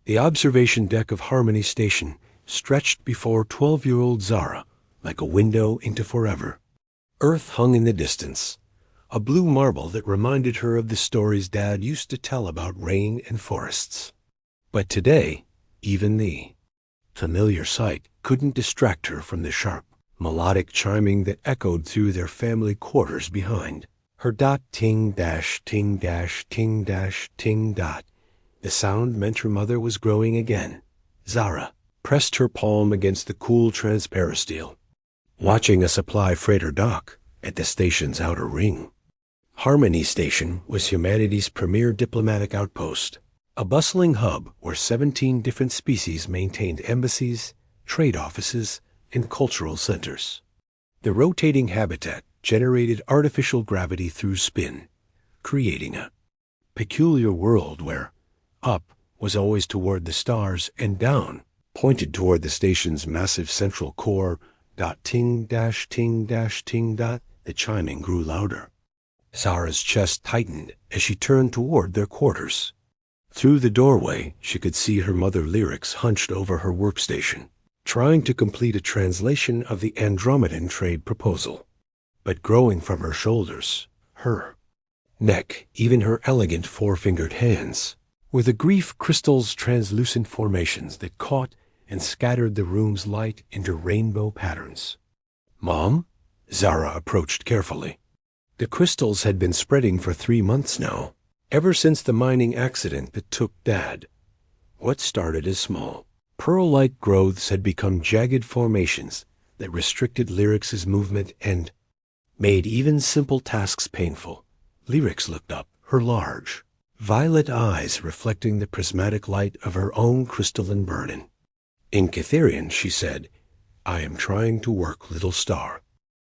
The observation deck of Harmony Station stretched before 12-year-old Zara like a window into forever. Earth hung in the distance, a blue marble that reminded her of the stories Dad used to tell about rain and forests. But today, even the familiar sight couldn't distract her from the sharp, melodic chiming that echoed through their family quarters behind. Her dot ting dash ting dash ting dash ting dot. The sound meant her mother was growing again. Zara pressed her palm against the cool transparisteel, watching a supply freighter dock at the station's outer ring. Harmony Station was humanity's premier diplomatic outpost, a bustling hub where 17 different species maintained embassies, trade offices, and cultural centers. The rotating habitat generated artificial gravity through spin, creating a peculiar world where up was always toward the stars and down pointed toward the station's massive central core. Ting dash ting dash ting dot. The chiming grew louder. Zara's chest tightened as she turned toward their quarters. Through the doorway, she could see her mother Lyrics hunched over her workstation, trying to complete a translation of the Andromedan trade proposal. But growing from her shoulders, her neck, even her elegant four-fingered hands, were the grief crystal's translucent formations that caught and scattered the room's light into rainbow patterns. "Mom?" Zara approached carefully. The crystals had been spreading for 3 months now, ever since the mining accident that took Dad. What started as small, pearl-like growths had become jagged formations that restricted Lyrics' movement and made even simple tasks painful. Lyrics looked up, her large, violet eyes reflecting the prismatic light of her own crystalline burden. In Cytherian, she said, "I am trying to work, little star.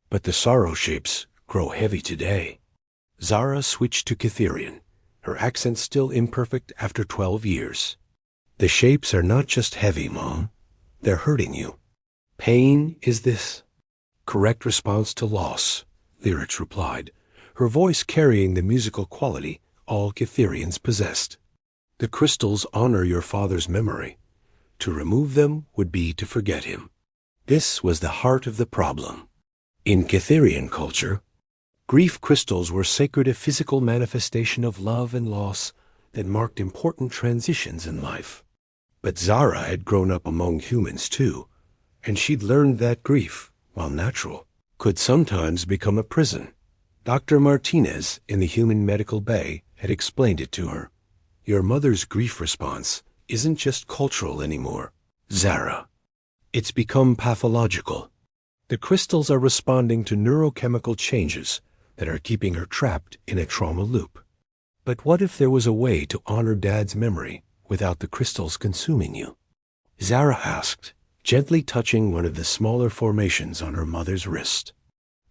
But the sorrow shapes grow heavy today." Zara switched to Cytherian, her accent still imperfect after 12 years. "The shapes are not just heavy, Mom. They're hurting you. Pain is this correct response to loss," Lyrics replied, her voice carrying the musical quality all Cytherians possessed. "The crystals honor your father's memory. To remove them would be to forget him." This was the heart of the problem. In Cytherian culture, grief crystals were sacred, a physical manifestation of love and loss that marked important transitions in life. But Zara had grown up among humans too, and she'd learned that grief, while natural, could sometimes become a prison. Dr. Martinez in the Human Medical Bay had explained it to her. "Your mother's grief response isn't just cultural anymore, Zara. It's become pathological. The crystals are responding to neurochemical changes that are keeping her trapped in a trauma loop." But what if there was a way to honor Dad's memory without the crystals consuming you? Zara asked, gently touching one of the smaller formations on her mother's wrist.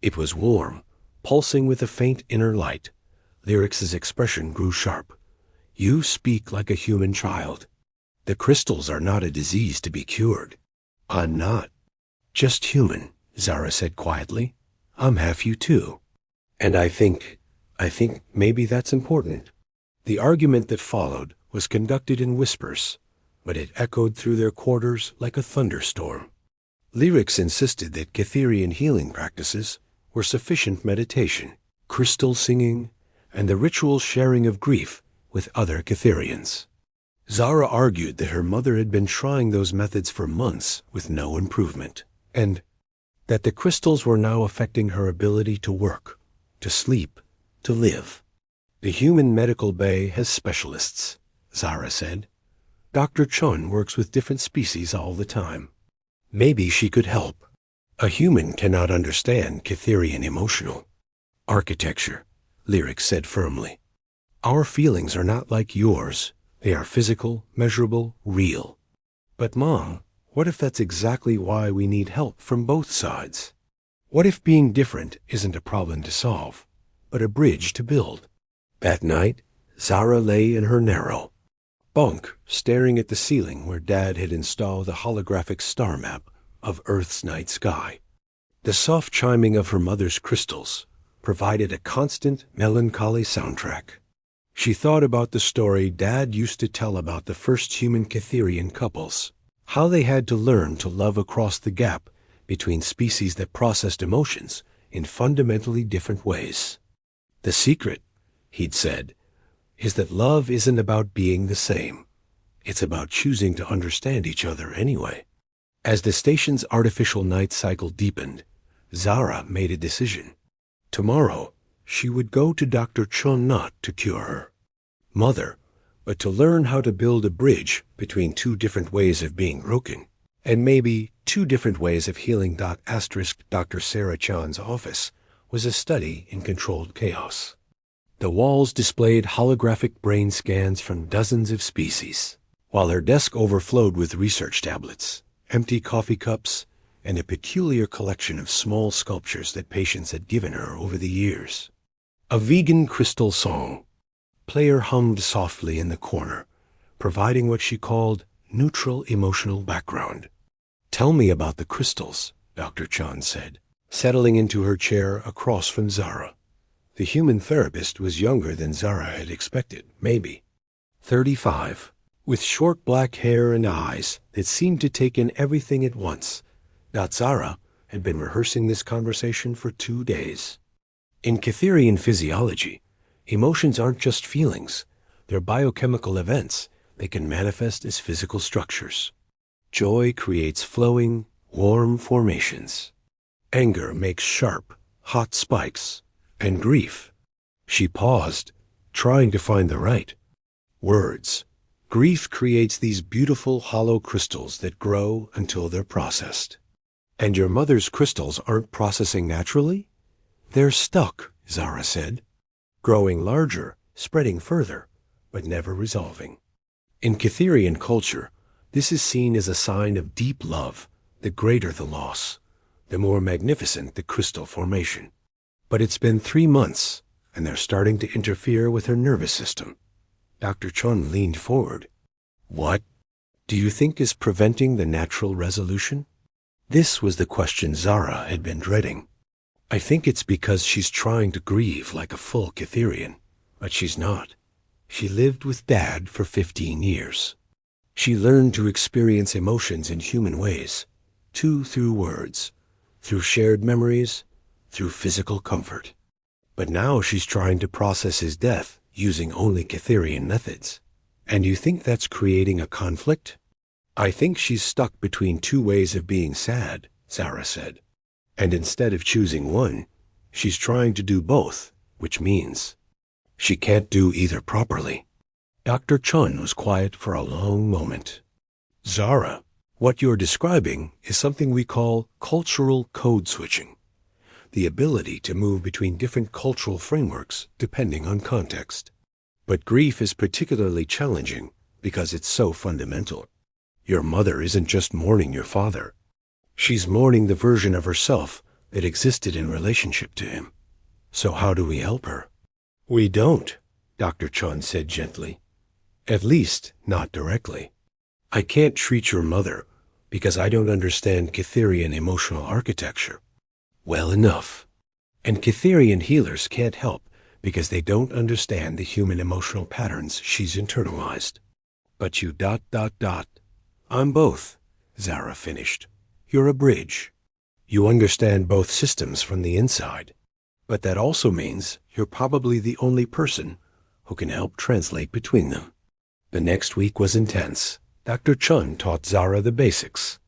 It was warm, pulsing with a faint inner light. Lyrics' expression grew sharp. "You speak like a human child. The crystals are not a disease to be cured." "I'm not just human," Zara said quietly. "I'm half you too. And I think maybe that's important." The argument that followed was conducted in whispers, but it echoed through their quarters like a thunderstorm. Lyrics insisted that Cytherian healing practices were sufficient meditation, crystal singing, and the ritual sharing of grief with other Cytherians. Zara argued that her mother had been trying those methods for months with no improvement, and that the crystals were now affecting her ability to work, to sleep, to live. "The Human Medical Bay has specialists," Zara said. "Dr. Chun works with different species all the time. Maybe she could help." "A human cannot understand Cytherian emotional architecture," Lyrics said firmly. "Our feelings are not like yours. They are physical, measurable, real." "But Mom, what if that's exactly why we need help from both sides? What if being different isn't a problem to solve, but a bridge to build?" That night, Zara lay in her narrow bunk, staring at the ceiling where Dad had installed a holographic star map of Earth's night sky. The soft chiming of her mother's crystals provided a constant, melancholy soundtrack. She thought about the story Dad used to tell about the first human Cytherian couples, how they had to learn to love across the gap between species that processed emotions in fundamentally different ways. The secret, he'd said, is that love isn't about being the same. It's about choosing to understand each other anyway. As the station's artificial night cycle deepened, Zara made a decision. Tomorrow, she would go to Dr. Chun not to cure her mother, but to learn how to build a bridge between two different ways of being broken, and maybe two different ways of healing. Dr. Sarah Chan's office was a study in controlled chaos. The walls displayed holographic brain scans from dozens of species, while her desk overflowed with research tablets, empty coffee cups, and a peculiar collection of small sculptures that patients had given her over the years. A vegan crystal song player hummed softly in the corner, providing what she called neutral emotional background. "Tell me about the crystals," Dr. Chan said, settling into her chair across from Zara. The human therapist was younger than Zara had expected, maybe 35, with short black hair and eyes that seemed to take in everything at once. Zara had been rehearsing this conversation for 2 days. In Cytherian physiology, emotions aren't just feelings. They're biochemical events. They can manifest as physical structures. Joy creates flowing, warm formations. Anger makes sharp, hot spikes. And grief. She paused, trying to find the right words. Grief creates these beautiful hollow crystals that grow until they're processed. And your mother's crystals aren't processing naturally? They're stuck, Zara said, growing larger, spreading further, but never resolving. In Cytherian culture, this is seen as a sign of deep love. The greater the loss, the more magnificent the crystal formation. But it's been 3 months, and they're starting to interfere with her nervous system. Dr. Chun leaned forward. What do you think is preventing the natural resolution? This was the question Zara had been dreading. I think it's because she's trying to grieve like a full Cytherian, but she's not. She lived with Dad for 15 years. She learned to experience emotions in human ways, too, through words, through shared memories, through physical comfort. But now she's trying to process his death using only Cytherian methods. And you think that's creating a conflict? I think she's stuck between 2 ways of being sad, Zara said. And instead of choosing one, she's trying to do both, which means she can't do either properly. Dr. Chun was quiet for a long moment. Zara, what you're describing is something we call cultural code switching. The ability to move between different cultural frameworks depending on context. But grief is particularly challenging because it's so fundamental. Your mother isn't just mourning your father. She's mourning the version of herself that existed in relationship to him. So how do we help her? We don't, Dr. Chun said gently. At least, not directly. I can't treat your mother because I don't understand Cytherian emotional architecture well enough. And Cytherian healers can't help because they don't understand the human emotional patterns she's internalized. But you ... I'm both, Zara finished. You're a bridge. You understand both systems from the inside. But that also means you're probably the only person who can help translate between them. The next week was intense. Dr. Chun taught Zara the basics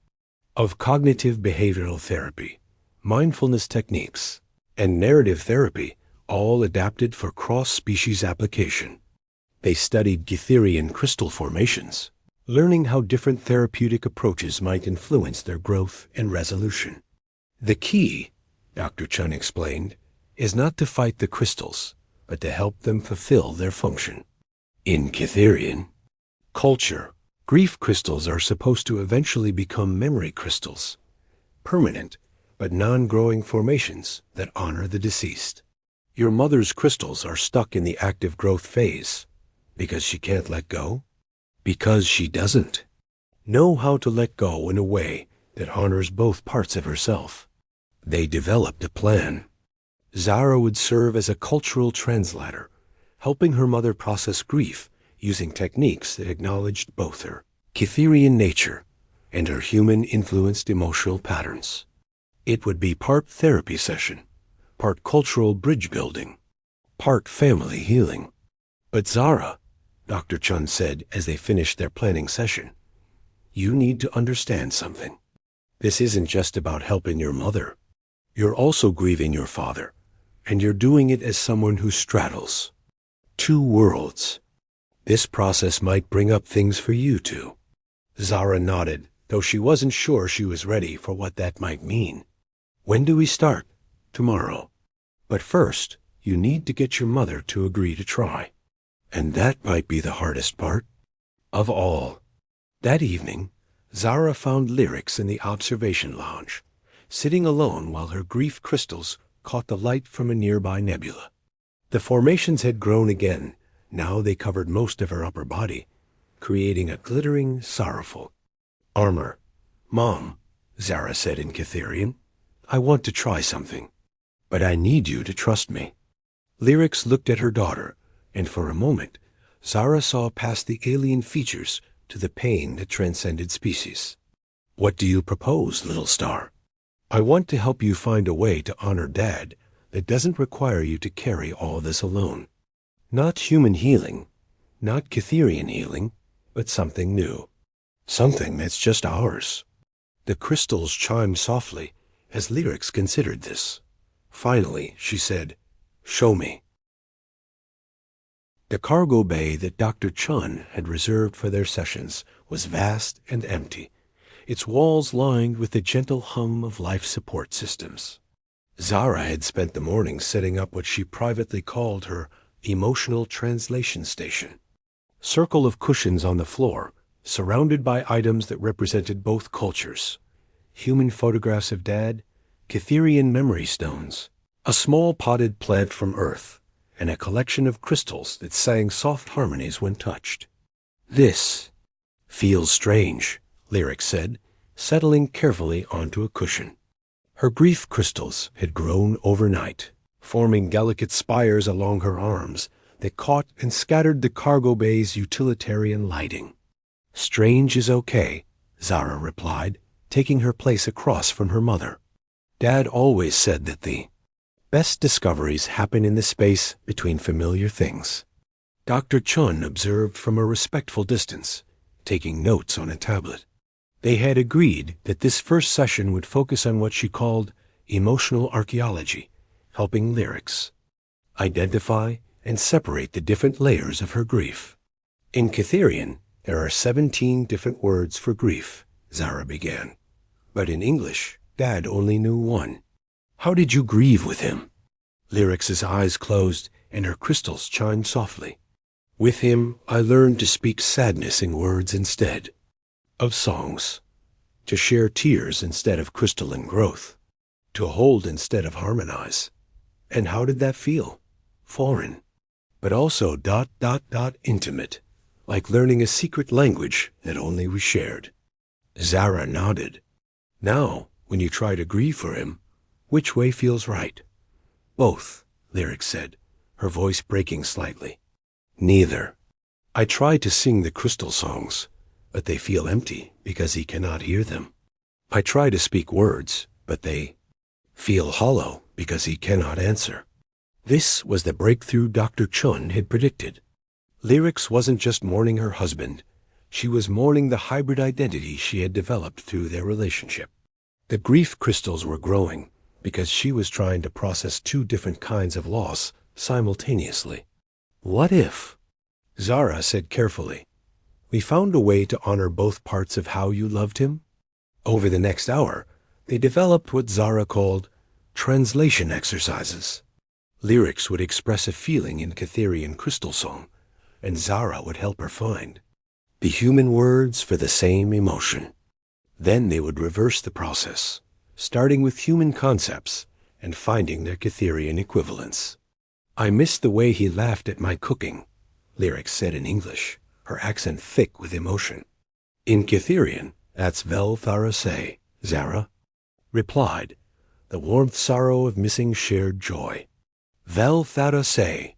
of cognitive behavioral therapy, mindfulness techniques, and narrative therapy, all adapted for cross-species application. They studied Cytherian crystal formations, learning how different therapeutic approaches might influence their growth and resolution. The key, Dr. Chun explained, is not to fight the crystals, but to help them fulfill their function. In Cytherian culture, grief crystals are supposed to eventually become memory crystals, permanent but non-growing formations that honor the deceased. Your mother's crystals are stuck in the active growth phase because she can't let go, because she doesn't know how to let go in a way that honors both parts of herself. They developed a plan. Zara would serve as a cultural translator, helping her mother process grief using techniques that acknowledged both her Cytherian nature and her human-influenced emotional patterns. It would be part therapy session, part cultural bridge building, part family healing. But Zara, Dr. Chun said as they finished their planning session, you need to understand something. This isn't just about helping your mother. You're also grieving your father, and you're doing it as someone who straddles two worlds. This process might bring up things for you too. Zara nodded, though she wasn't sure she was ready for what that might mean. When do we start? Tomorrow. But first, you need to get your mother to agree to try. And that might be the hardest part of all. That evening, Zara found Lyrics in the observation lounge, sitting alone while her grief crystals caught the light from a nearby nebula. The formations had grown again. Now they covered most of her upper body, creating a glittering, sorrowful armor. Mom, Zara said in Cytherian, I want to try something, but I need you to trust me. Lyrics looked at her daughter, and for a moment, Zara saw past the alien features to the pain that transcended species. What do you propose, little star? I want to help you find a way to honor Dad that doesn't require you to carry all this alone. Not human healing, not Cytherian healing, but something new. Something that's just ours. The crystals chimed softly as Lyrics considered this. Finally, she said, Show me. The cargo bay that Dr. Chun had reserved for their sessions was vast and empty, its walls lined with the gentle hum of life support systems. Zara had spent the morning setting up what she privately called her emotional translation station. Circle of cushions on the floor, surrounded by items that represented both cultures. Human photographs of Dad, Cytherian memory stones, a small potted plant from Earth, and a collection of crystals that sang soft harmonies when touched. This feels strange, Lyric said, settling carefully onto a cushion. Her grief crystals had grown overnight, forming delicate spires along her arms that caught and scattered the cargo bay's utilitarian lighting. Strange is okay, Zara replied, taking her place across from her mother. Dad always said that the best discoveries happen in the space between familiar things. Dr. Chun observed from a respectful distance, taking notes on a tablet. They had agreed that this first session would focus on what she called emotional archaeology, helping Lyrics identify and separate the different layers of her grief. In Cytherian, there are 17 different words for grief, Zara began. But in English, Dad only knew one. How did you grieve with him? Lyrics' eyes closed and her crystals chimed softly. With him, I learned to speak sadness in words instead of songs, to share tears instead of crystalline growth, to hold instead of harmonize. And how did that feel? Foreign, but also ... intimate, like learning a secret language that only we shared. Zara nodded. Now, when you try to grieve for him, which way feels right? Both, Lyric said, her voice breaking slightly. Neither. I try to sing the crystal songs, but they feel empty because he cannot hear them. I try to speak words, but they feel hollow because he cannot answer. This was the breakthrough Dr. Chun had predicted. Lyrics wasn't just mourning her husband. She was mourning the hybrid identity she had developed through their relationship. The grief crystals were growing because she was trying to process two different kinds of loss simultaneously. What if? Zara said carefully, we found a way to honor both parts of how you loved him. Over the next hour, they developed what Zara called translation exercises. Lyrics would express a feeling in Cytherian crystal song, and Zara would help her find the human words for the same emotion. Then they would reverse the process, starting with human concepts and finding their Cytherian equivalents. I missed the way he laughed at my cooking, Lyrics said in English, her accent thick with emotion. In Cytherian, that's vel tharase, Zara replied, the warmth sorrow of missing shared joy. Vel tharase,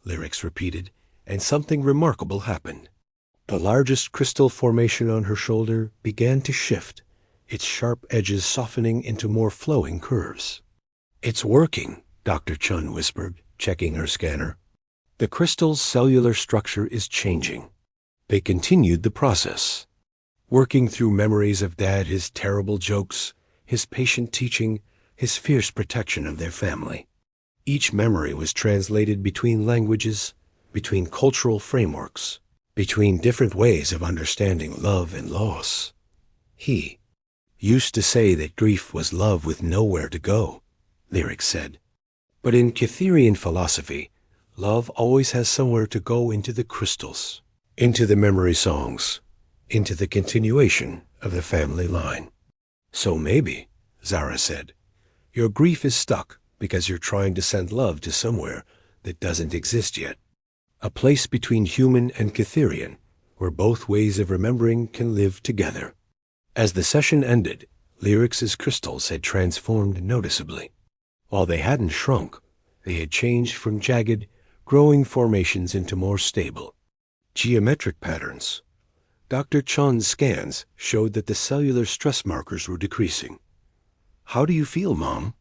Lyrics repeated, and something remarkable happened. The largest crystal formation on her shoulder began to shift, its sharp edges softening into more flowing curves. "It's working," Dr. Chun whispered, checking her scanner. "The crystal's cellular structure is changing." They continued the process, working through memories of Dad, his terrible jokes, his patient teaching, his fierce protection of their family. Each memory was translated between languages, between cultural frameworks, between different ways of understanding love and loss. He used to say that grief was love with nowhere to go, Lyrics said. But in Cytherean philosophy, love always has somewhere to go into the crystals, into the memory songs, into the continuation of the family line. "So maybe," Zara said, "your grief is stuck because you're trying to send love to somewhere that doesn't exist yet. A place between human and Cytherean, where both ways of remembering can live together." As the session ended, Lyrics's crystals had transformed noticeably. While they hadn't shrunk, they had changed from jagged, growing formations into more stable, geometric patterns. Dr. Chun's scans showed that the cellular stress markers were decreasing. "How do you feel, Mom?"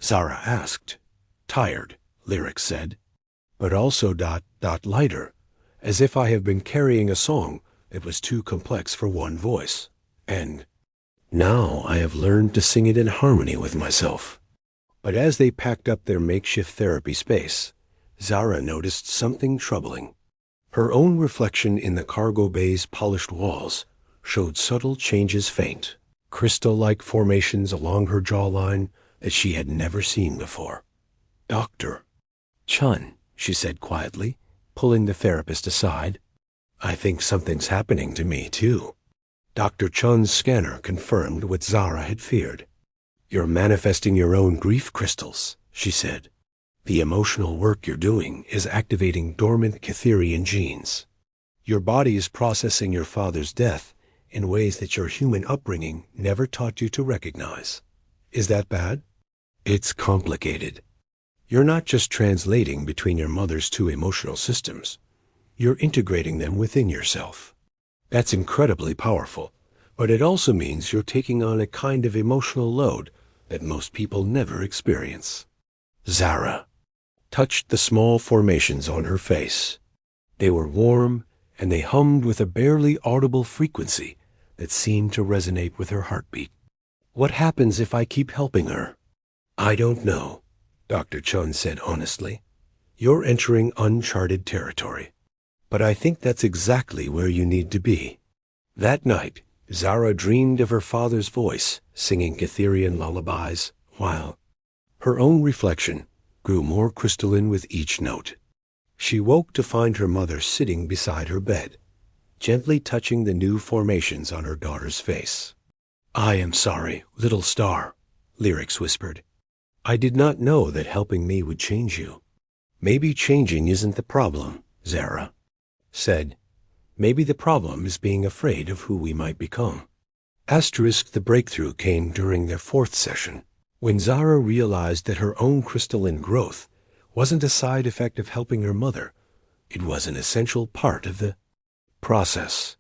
Zara asked. "Tired," Lyrics said, "but also lighter, as if I have been carrying a song that was too complex for one voice. And now I have learned to sing it in harmony with myself." But as they packed up their makeshift therapy space, Zara noticed something troubling. Her own reflection in the cargo bay's polished walls showed subtle changes, faint, crystal-like formations along her jawline that she had never seen before. "Dr. Chun," she said quietly, pulling the therapist aside, "I think something's happening to me, too." Dr. Chun's scanner confirmed what Zara had feared. "You're manifesting your own grief crystals," she said. "The emotional work you're doing is activating dormant Cytherean genes. Your body is processing your father's death in ways that your human upbringing never taught you to recognize. Is that bad?" "It's complicated. You're not just translating between your mother's two emotional systems. You're integrating them within yourself. That's incredibly powerful, but it also means you're taking on a kind of emotional load that most people never experience." Zara touched the small formations on her face. They were warm, and they hummed with a barely audible frequency that seemed to resonate with her heartbeat. "What happens if I keep helping her?" "I don't know," Dr. Chun said honestly. "You're entering uncharted territory. But I think that's exactly where you need to be." That night, Zara dreamed of her father's voice singing Cytherean lullabies, while her own reflection grew more crystalline with each note. She woke to find her mother sitting beside her bed, gently touching the new formations on her daughter's face. "I am sorry, little star," Lyrics whispered. "I did not know that helping me would change you." "Maybe changing isn't the problem," Zara said. "Maybe the problem is being afraid of who we might become." The breakthrough came during their fourth session, when Zara realized that her own crystalline growth wasn't a side effect of helping her mother. It was an essential part of the process.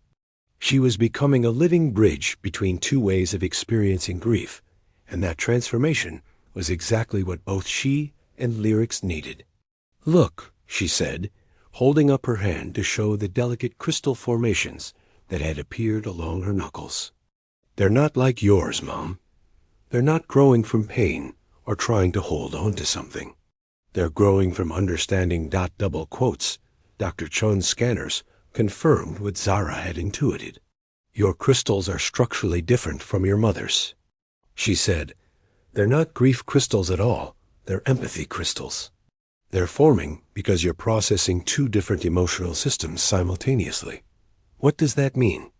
She was becoming a living bridge between two ways of experiencing grief, and that transformation was exactly what both she and Lyrics needed. "Look," she said, holding up her hand to show the delicate crystal formations that had appeared along her knuckles. "They're not like yours, Mom. They're not growing from pain or trying to hold on to something. They're growing from understanding. Double quotes. Dr. Chun's scanners confirmed what Zara had intuited. "Your crystals are structurally different from your mother's," she said. "They're not grief crystals at all. They're empathy crystals. They're forming because you're processing two different emotional systems simultaneously." "What does that mean?"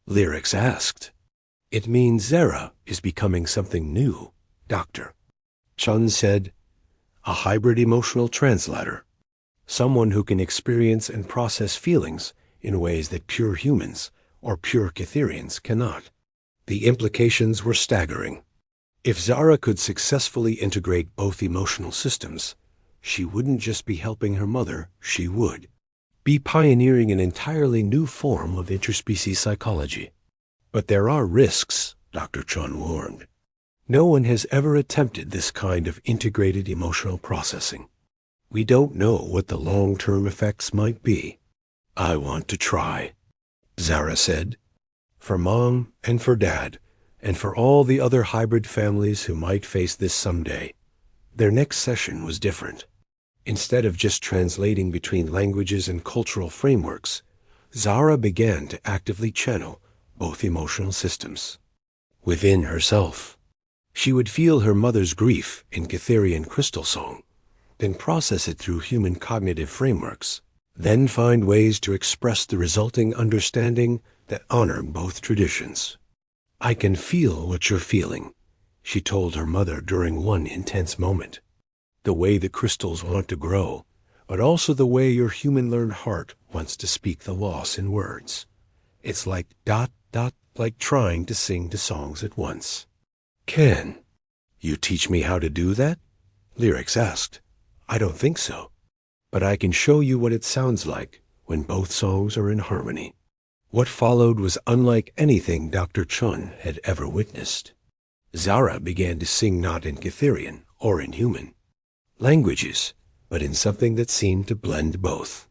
Lyrics asked. "It means Zara is becoming something new," Dr. Chun said. "A hybrid emotional translator. Someone who can experience and process feelings in ways that pure humans or pure Cythereans cannot." The implications were staggering. If Zara could successfully integrate both emotional systems, she wouldn't just be helping her mother, she would be pioneering an entirely new form of interspecies psychology. But there are risks, Dr. Chun warned. No one has ever attempted this kind of integrated emotional processing. We don't know what the long-term effects might be. I want to try, Zara said. For Mom and for Dad, and for all the other hybrid families who might face this someday. Their next session was different. Instead of just translating between languages and cultural frameworks, Zara began to actively channel both emotional systems. Within herself, she would feel her mother's grief in Cytherean crystal song, then process it through human cognitive frameworks, then find ways to express the resulting understanding that honor both traditions. I can feel what you're feeling, she told her mother during one intense moment. The way the crystals want to grow, but also the way your human-learned heart wants to speak the loss in words. It's like like trying to sing two songs at once. Can you teach me how to do that? Lyrics asked. I don't think so, but I can show you what it sounds like when both songs are in harmony. What followed was unlike anything Dr. Chun had ever witnessed. Zara began to sing not in Cytherean or in human languages, but in something that seemed to blend both.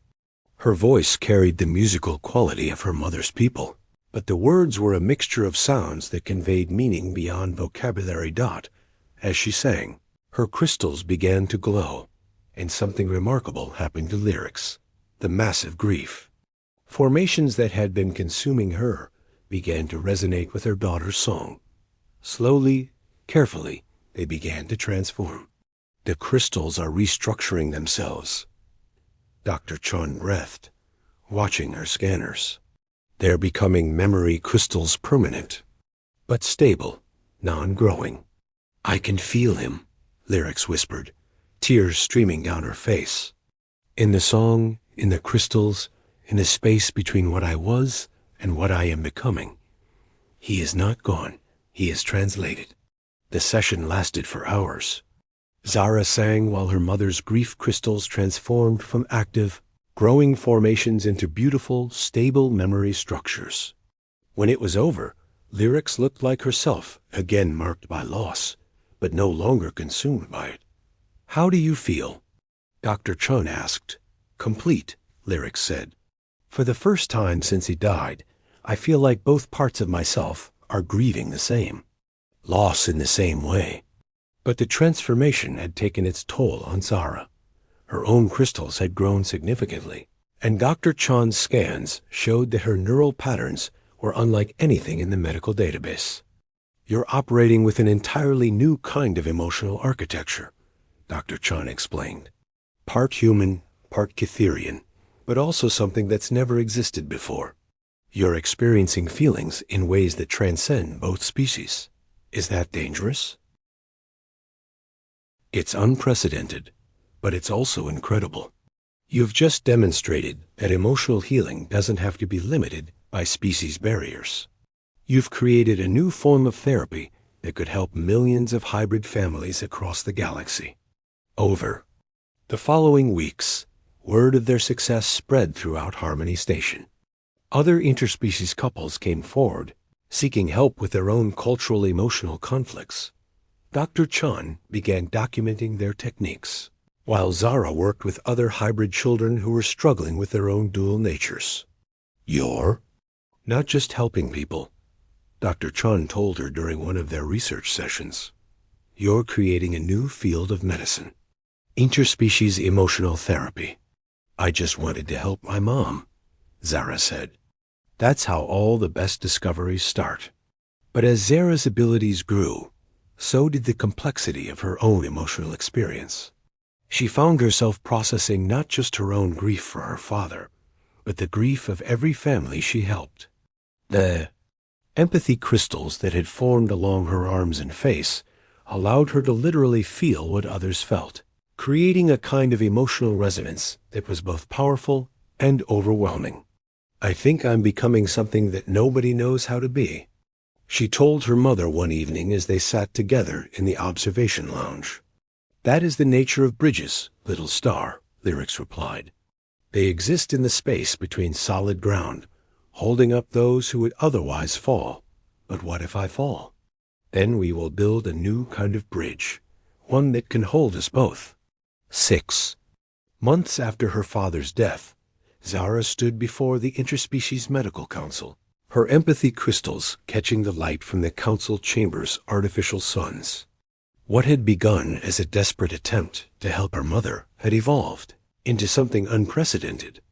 Her voice carried the musical quality of her mother's people, but the words were a mixture of sounds that conveyed meaning beyond vocabulary. As she sang, her crystals began to glow, and something remarkable happened to lyrics. The massive grief. Formations that had been consuming her began to resonate with her daughter's song. Slowly, carefully, they began to transform. The crystals are restructuring themselves. Dr. Chun breathed, watching her scanners. They're becoming memory crystals, permanent, but stable, non-growing. I can feel him, lyrics whispered, tears streaming down her face. In the song, in the crystals, in the space between what I was and what I am becoming. He is not gone, he is translated. The session lasted for hours. Zara sang while her mother's grief crystals transformed from active, growing formations into beautiful, stable memory structures. When it was over, lyrics looked like herself, again marked by loss, but no longer consumed by it. How do you feel? Dr. Chun asked. Complete, lyrics said. For the first time since he died, I feel like both parts of myself are grieving the same. Loss in the same way. But the transformation had taken its toll on Zara. Her own crystals had grown significantly, and Dr. Chun's scans showed that her neural patterns were unlike anything in the medical database. You're operating with an entirely new kind of emotional architecture, Dr. Chun explained. Part human, part Cytherean, but also something that's never existed before. You're experiencing feelings in ways that transcend both species. Is that dangerous? It's unprecedented, but it's also incredible. You've just demonstrated that emotional healing doesn't have to be limited by species barriers. You've created a new form of therapy that could help millions of hybrid families across the galaxy. Over the following weeks, word of their success spread throughout Harmony Station. Other interspecies couples came forward, seeking help with their own cultural emotional conflicts. Dr. Chun began documenting their techniques, while Zara worked with other hybrid children who were struggling with their own dual natures. You're not just helping people, Dr. Chun told her during one of their research sessions. You're creating a new field of medicine. Interspecies emotional therapy. I just wanted to help my mom, Zara said. That's how all the best discoveries start. But as Zara's abilities grew, so did the complexity of her own emotional experience. She found herself processing not just her own grief for her father, but the grief of every family she helped. The empathy crystals that had formed along her arms and face allowed her to literally feel what others felt, creating a kind of emotional resonance that was both powerful and overwhelming. I think I'm becoming something that nobody knows how to be, she told her mother one evening as they sat together in the observation lounge. "That is the nature of bridges, little star," Lyrics replied. "They exist in the space between solid ground, holding up those who would otherwise fall. But what if I fall? Then we will build a new kind of bridge, one that can hold us both." 6. Months after her father's death, Zara stood before the Interspecies Medical Council, her empathy crystals catching the light from the council chamber's artificial suns. What had begun as a desperate attempt to help her mother had evolved into something unprecedented,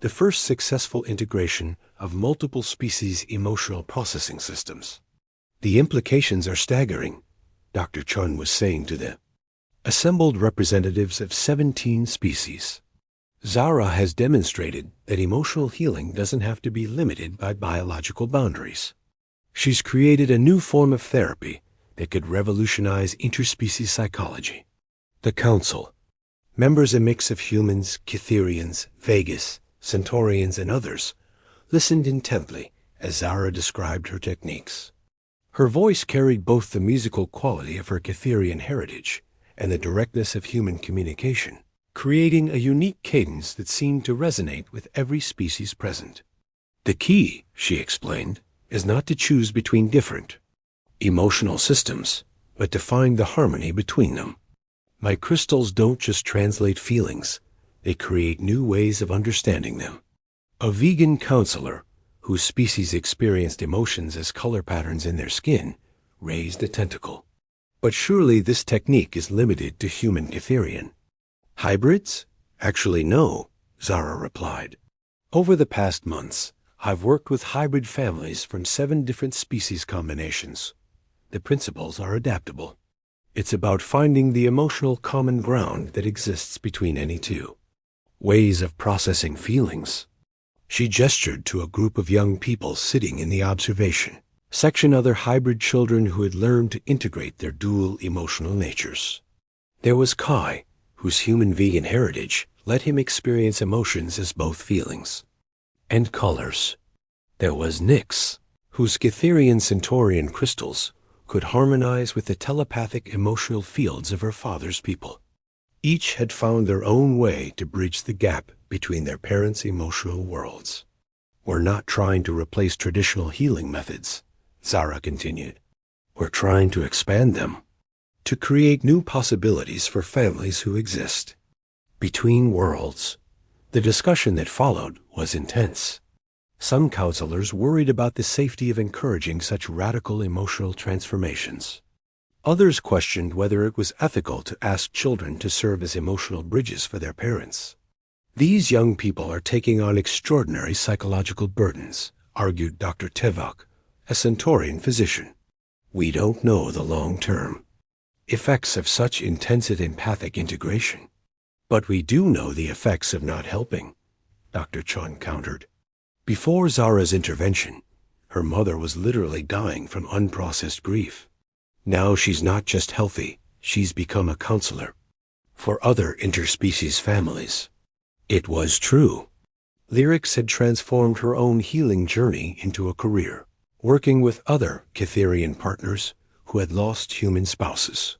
the first successful integration of multiple species' emotional processing systems. "The implications are staggering," Dr. Chun was saying to the assembled representatives of 17 species. "Zara has demonstrated that emotional healing doesn't have to be limited by biological boundaries. She's created a new form of therapy that could revolutionize interspecies psychology." The council, members a mix of humans, Cytherians, Vegas, Centaurians, and others, listened intently as Zara described her techniques. Her voice carried both the musical quality of her Cytherian heritage and the directness of human communication, creating a unique cadence that seemed to resonate with every species present. "The key," she explained, "is not to choose between different emotional systems, but to find the harmony between them. My crystals don't just translate feelings, they create new ways of understanding them." A vegan counselor, whose species experienced emotions as color patterns in their skin, raised a tentacle. "But surely this technique is limited to human Cytherian." "Hybrids? Actually, no," Zara replied. "Over the past months, I've worked with hybrid families from 7 different species combinations. The principles are adaptable. It's about finding the emotional common ground that exists between any two ways of processing feelings." She gestured to a group of young people sitting in the observation section, other hybrid children who had learned to integrate their dual emotional natures. There was Kai, whose human vegan heritage let him experience emotions as both feelings and colors. There was Nyx, whose Cytherian Centaurian crystals could harmonize with the telepathic emotional fields of her father's people. Each had found their own way to bridge the gap between their parents' emotional worlds. "We're not trying to replace traditional healing methods," Zara continued. "We're trying to expand them, to create new possibilities for families who exist between worlds." The discussion that followed was intense. Some counselors worried about the safety of encouraging such radical emotional transformations. Others questioned whether it was ethical to ask children to serve as emotional bridges for their parents. "These young people are taking on extraordinary psychological burdens," argued Dr. Tevak, a Centaurian physician. "We don't know the long-term effects of such intensive empathic integration. But we do know the effects of not helping," Dr. Chun countered. Before Zara's intervention, her mother was literally dying from unprocessed grief. Now she's not just healthy, she's become a counselor for other interspecies families. It was true. Lyrics had transformed her own healing journey into a career, working with other Cytherian partners who had lost human spouses.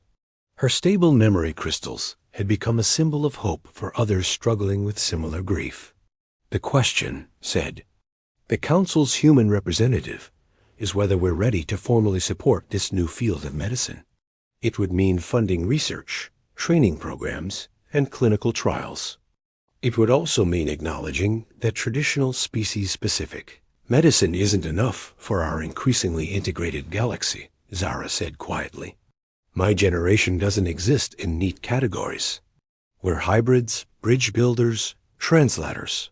Her stable memory crystals had become a symbol of hope for others struggling with similar grief. "The question," said the Council's human representative, "is whether we're ready to formally support this new field of medicine. It would mean funding research, training programs, and clinical trials. It would also mean acknowledging that traditional species-specific medicine isn't enough for our increasingly integrated galaxy," Zara said quietly. "My generation doesn't exist in neat categories. We're hybrids, bridge builders, translators.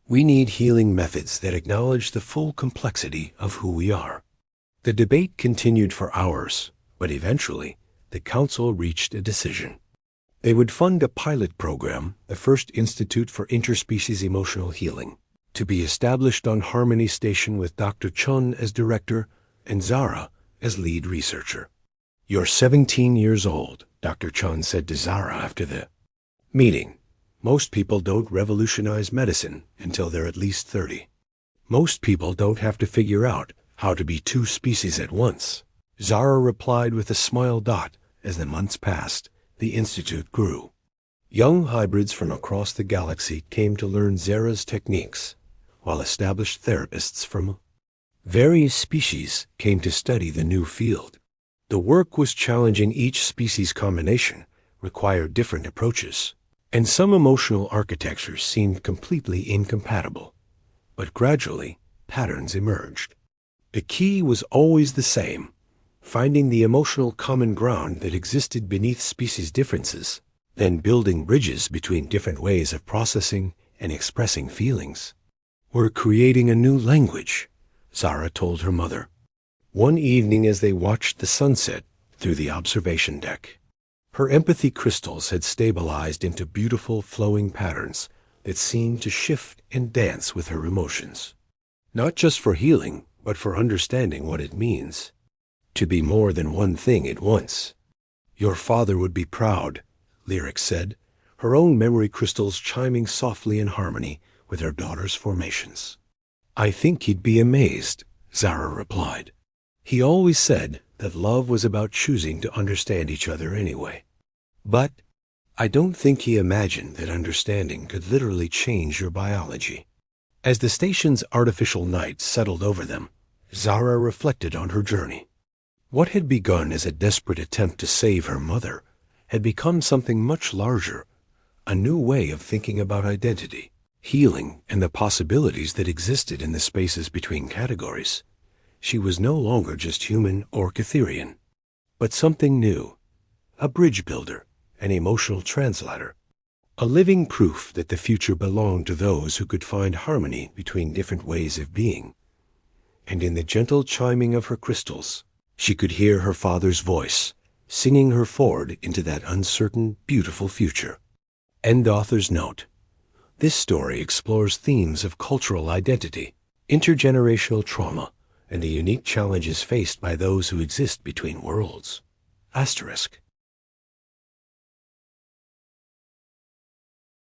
We need healing methods that acknowledge the full complexity of who we are." The debate continued for hours, but eventually the council reached a decision. They would fund a pilot program, the first Institute for Interspecies Emotional Healing, to be established on Harmony Station with Dr. Chun as director and Zara as lead researcher. "You're 17 years old," Dr. Chun said to Zara after the meeting. "Most people don't revolutionize medicine until they're at least 30. Most people don't have to figure out how to be 2 species at once." Zara replied with a smile. As the months passed, the Institute grew. Young hybrids from across the galaxy came to learn Zara's techniques, while established therapists from various species came to study the new field. The work was challenging. Each species combination required different approaches, and some emotional architectures seemed completely incompatible. But gradually, patterns emerged. The key was always the same: finding the emotional common ground that existed beneath species differences, then building bridges between different ways of processing and expressing feelings. "We're creating a new language," Zara told her mother, one evening as they watched the sunset through the observation deck. Her empathy crystals had stabilized into beautiful flowing patterns that seemed to shift and dance with her emotions. Not just for healing, but for understanding what it means to be more than one thing at once. "Your father would be proud," Lyric said, her own memory crystals chiming softly in harmony with her daughter's formations. "I think he'd be amazed," Zara replied. "He always said that love was about choosing to understand each other anyway. But I don't think he imagined that understanding could literally change your biology." As the station's artificial night settled over them, Zara reflected on her journey. What had begun as a desperate attempt to save her mother had become something much larger, a new way of thinking about identity, healing, and the possibilities that existed in the spaces between categories. She was no longer just human or Catherian, but something new, a bridge builder, an emotional translator, a living proof that the future belonged to those who could find harmony between different ways of being. And in the gentle chiming of her crystals, she could hear her father's voice, singing her forward into that uncertain, beautiful future. End author's note. This story explores themes of cultural identity, intergenerational trauma, and the unique challenges faced by those who exist between worlds. Asterisk.